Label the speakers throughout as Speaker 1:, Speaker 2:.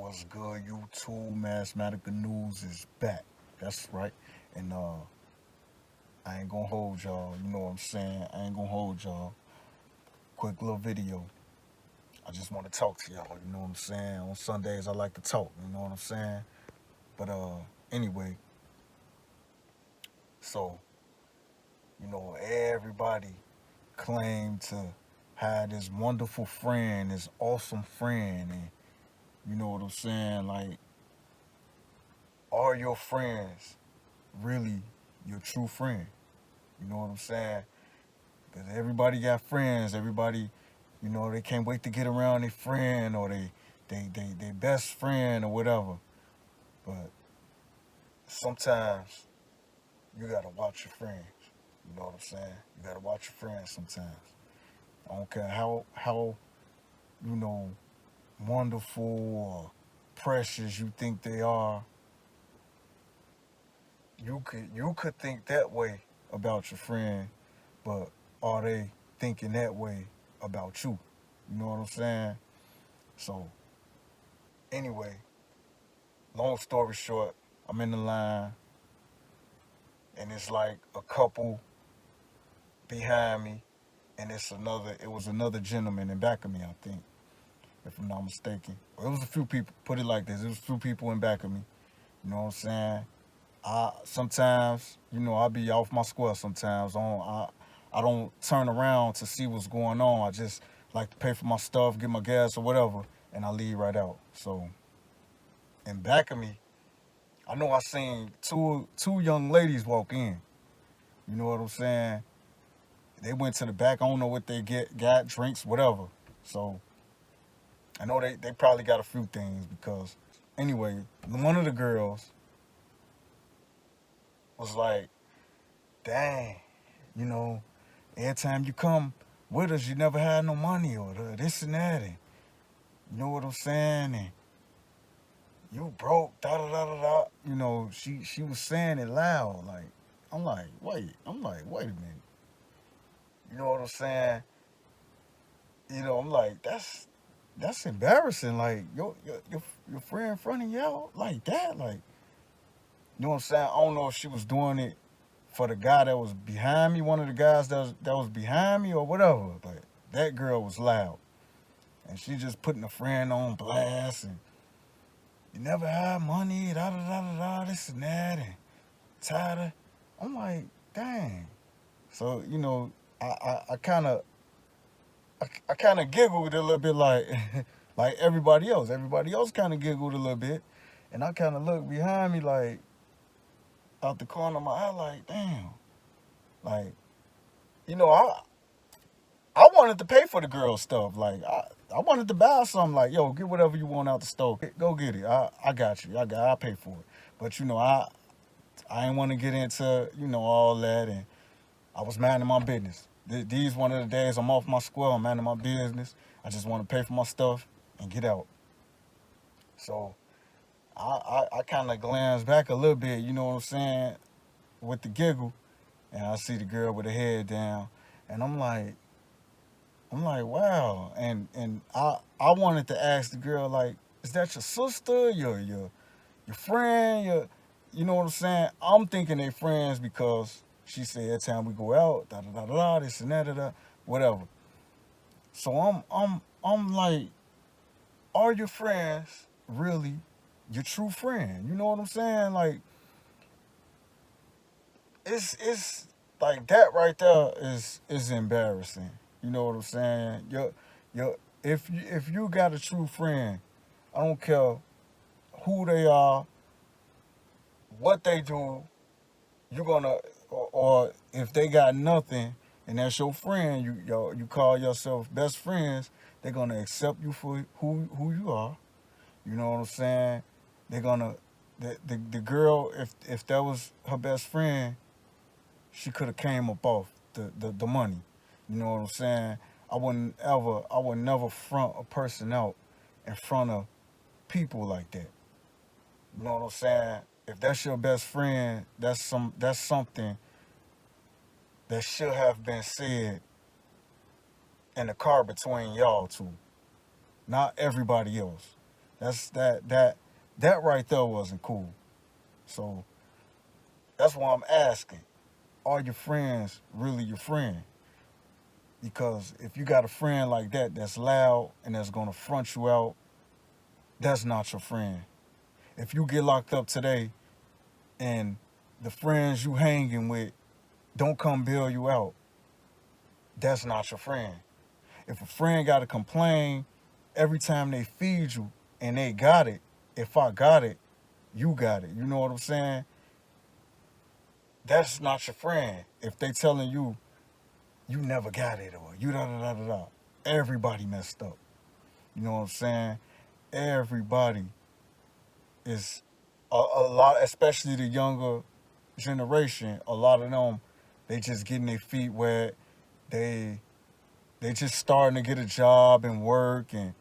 Speaker 1: What's good, YouTube? Mathematical News is back. That's right. And I ain't gonna hold y'all. You know what I'm saying? I ain't gonna hold y'all. Quick little video. I just want to talk to y'all. You know what I'm saying? On Sundays, I like to talk. You know what I'm saying? But anyway, so everybody claimed to have this wonderful friend, this awesome friend, and you know what I'm saying? Like, are your friends really your true friend? You know what I'm saying? Because everybody got friends. Everybody, they can't wait to get around their friend or they best friend or whatever. But sometimes you gotta watch your friends. You know what I'm saying? You gotta watch your friends sometimes. I don't care how you know wonderful or precious you think they are. You could think that way about your friend, but are they thinking that way about you? You know what I'm saying? So anyway, long story short, I'm in the line and it's like a couple behind me and it was another gentleman in back of me, I think, if I'm not mistaken. Or it was a few people, put it like this, it was a few people in back of me. You know what I'm saying? I sometimes, I'll be off my square sometimes. I don't turn around to see what's going on. I just like to pay for my stuff, get my gas or whatever, and I leave right out. So in back of me, I know I seen two young ladies walk in. You know what I'm saying? They went to the back. I don't know what they got drinks, whatever. So I know they probably got a few things because anyway, one of the girls was like, dang, you know, every time you come with us, you never had no money or this and that, and you know what I'm saying, and you broke, da da da da da. She was saying it loud, like I'm like, wait a minute, you know what I'm saying? I'm like, that's embarrassing, like your friend in front of y'all like that, like you know what I'm saying? I don't know if she was doing it for the guy that was behind me, one of the guys that was behind me or whatever, but that girl was loud. And she just putting a friend on blast and you never had money, da da da da da, this and that, and tired of. I'm like, dang. So I kind of I kind of giggled a little bit like like everybody else. Everybody else kind of giggled a little bit, and I kind of looked behind me like out the corner of my eye like, damn, like you know I wanted to pay for the girl stuff. Like I wanted to buy something. Like yo, get whatever you want out the store. Go get it. I got you. I'll pay for it. But I didn't want to get into all that, and I was minding my business. These one of the days I'm off my square. I'm minding my business. I just want to pay for my stuff and get out. So I kind of glanced back a little bit. You know what I'm saying? With the giggle, and I see the girl with her head down, and I'm like, wow. And I wanted to ask the girl, like, is that your sister, your friend, you know what I'm saying? I'm thinking they friends because she said every time we go out, da da da da, this and that, da, da, whatever. So I'm like, are your friends really your true friend? You know what I'm saying? Like, it's like that right there is embarrassing. You know what I'm saying? Your if you got a true friend, I don't care who they are, what they do, you're gonna or if they got nothing and that's your friend, you call yourself best friends, they're gonna accept you for who you are. You know what I'm saying? They're gonna the girl, if that was her best friend, she could have came up off the money. You know what I'm saying? I would never front a person out in front of people like that. You know what I'm saying? If that's your best friend, that's something that should have been said in the car between y'all two, not everybody else. That right there wasn't cool. So that's why I'm asking: are your friends really your friend? Because if you got a friend like that that's loud and that's gonna front you out, that's not your friend. If you get locked up today and the friends you hanging with don't come bail you out, that's not your friend. If a friend got to complain every time they feed you and they got it, if I got it, you got it. You know what I'm saying? That's not your friend. If they telling you you never got it or you da da da da da, everybody messed up. You know what I'm saying? Everybody is a lot, especially the younger generation. A lot of them, they just getting their feet wet. They they just starting to get a job and work, and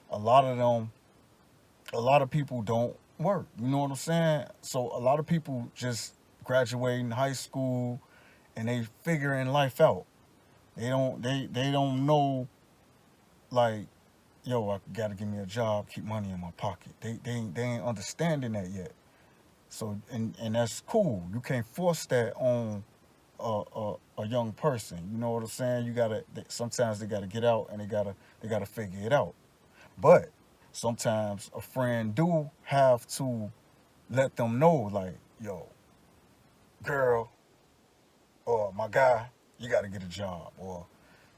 Speaker 1: a lot of them, a lot of people don't work. You know what I'm saying? So a lot of people just graduating high school and they figuring life out. They don't know, like, yo, I gotta give me a job, keep money in my pocket. They ain't understanding that yet. So and that's cool. You can't force that on a young person. You know what I'm saying? You gotta sometimes they gotta get out and they gotta figure it out. But sometimes a friend do have to let them know, like, yo, girl, or my guy, you gotta get a job, or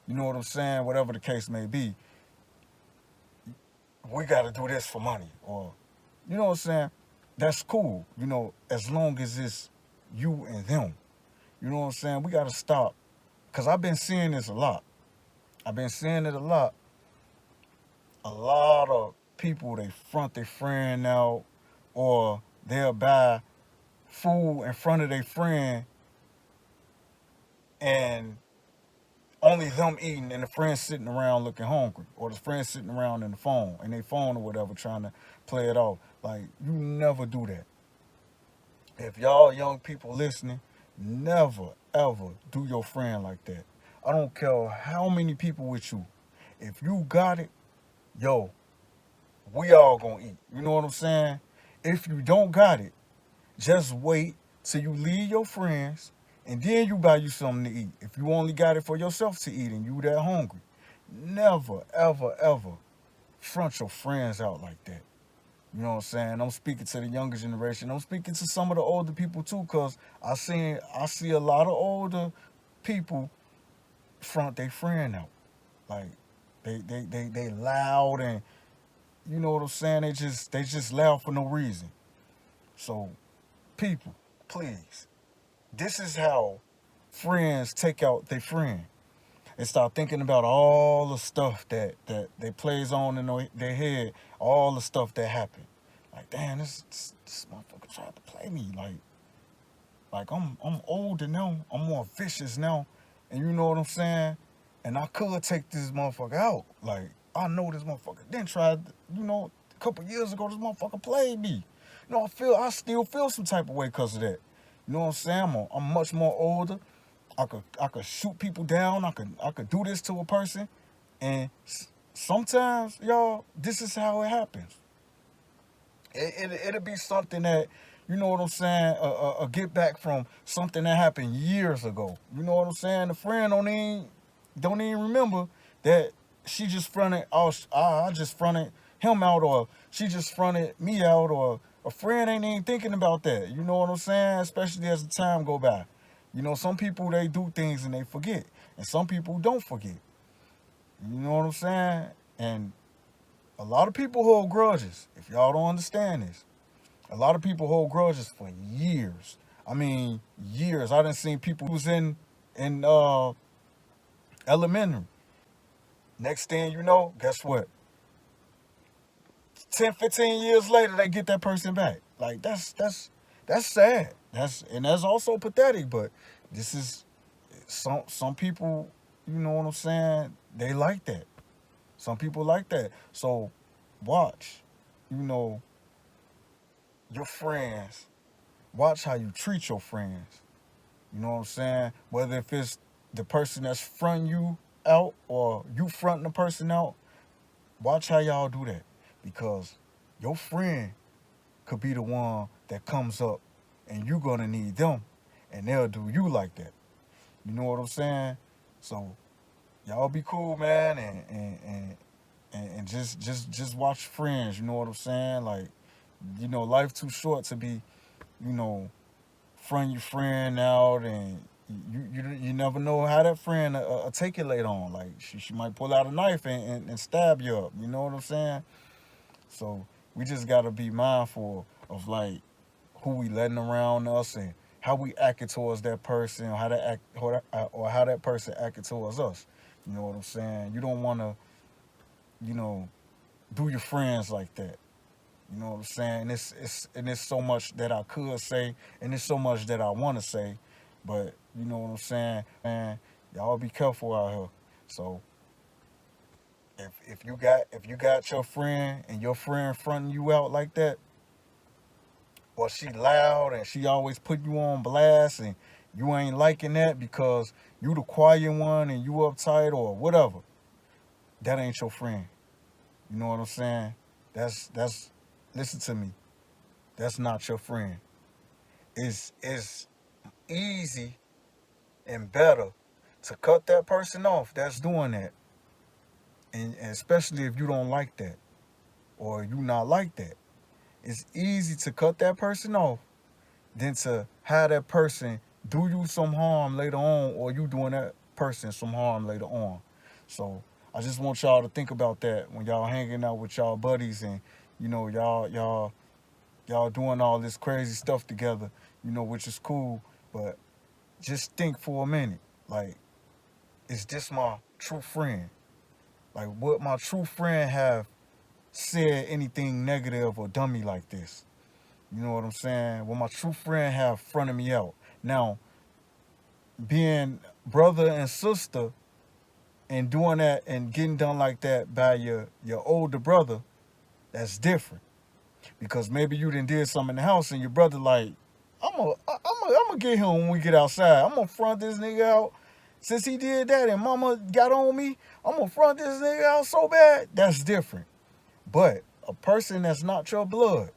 Speaker 1: you know what I'm saying? Whatever the case may be, we gotta do this for money, or you know what I'm saying? That's cool, you know, as long as it's you and them. You know what I'm saying? We gotta stop. Cause I've been seeing this a lot. I've been seeing it a lot. A lot of people they front their friend out, or they'll buy food in front of their friend and only them eating and the friend sitting around looking hungry, or the friend sitting around in the phone and their phone or whatever trying to play it off. Like, you never do that. If y'all young people listening, never ever do your friend like that. I don't care how many people with you. If you got it, yo, we all gonna eat. You know what I'm saying? If you don't got it, just wait till you leave your friends and then you buy you something to eat. If you only got it for yourself to eat and you that hungry, never, ever, ever front your friends out like that. You know what I'm saying? I'm speaking to the younger generation. I'm speaking to some of the older people too, cause I see a lot of older people front their friend out. Like, they loud, and you know what I'm saying? They just loud for no reason. So, people, please, this is how friends take out their friend. They start thinking about all the stuff that they plays on in their head, all the stuff that happened. Like, damn, this motherfucker tried to play me. Like I'm older now. I'm more vicious now, and you know what I'm saying. And I could take this motherfucker out. Like, I know this motherfucker then tried. A couple years ago, this motherfucker played me. I still feel some type of way because of that. You know what I'm saying? I'm much more older. I could shoot people down. I could do this to a person, and sometimes, y'all, this is how it happens. It'll be something that, you know what I'm saying, a get back from something that happened years ago. You know what I'm saying? The friend don't even remember that she just fronted. Oh, I just fronted him out, or she just fronted me out, or a friend ain't even thinking about that. You know what I'm saying? Especially as the time go by. Some people they do things and they forget, and some people don't forget. You know what I'm saying? And a lot of people hold grudges. If y'all don't understand this, a lot of people hold grudges for years. I mean, years. I done seen people who's in elementary. Next thing you know, guess what? 10, 15 years later, they get that person back. Like, that's sad. That's also pathetic. But this is some people. You know what I'm saying? They like that. Some people like that. So watch. You know your friends. Watch how you treat your friends. You know what I'm saying? Whether if it's the person that's fronting you out or you fronting the person out, watch how y'all do that. Because Your friend could be the one that comes up and you're gonna need them and they'll do you like that. You know what I'm saying? So y'all be cool, man, and just watch friends, you know what I'm saying? Like, life too short to be, you know, front your friend out and you never know how that friend take it later on. Like she might pull out a knife and stab you up. You know what I'm saying? So we just gotta be mindful of like who we letting around us and how we acting towards that person or how that or how that person acting towards us. You know what I'm saying? You don't want to, you know, do your friends like that. You know what I'm saying? And it's so much that I could say, and it's so much that I want to say, but you know what I'm saying? Y'all be careful out here. So if you got your friend and your friend fronting you out like that, or she loud and she always put you on blast and you ain't liking that because you the quiet one and you uptight or whatever, that ain't your friend. You know what I'm saying? That's listen to me. That's not your friend. It's easy and better to cut that person off that's doing that. And especially if you don't like that or you not like that. It's easy to cut that person off than to have that person do you some harm later on or you doing that person some harm later on. So I just want y'all to think about that when y'all hanging out with y'all buddies and y'all doing all this crazy stuff together, which is cool, but just think for a minute. Like, is this my true friend? Like, would my true friend have said anything negative or dummy like this? You know what I'm saying? Will my true friend have fronted me out? Now, being brother and sister and doing that and getting done like that by your older brother, that's different. Because maybe you done did something in the house and your brother like, I'm gonna get him when we get outside. I'm gonna front this nigga out. Since he did that and mama got on me, I'm gonna front this nigga out so bad. That's different. But a person that's not your blood,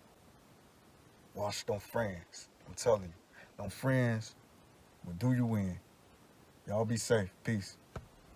Speaker 1: watch them friends. I'm telling you, them friends will do you in. Y'all be safe. Peace.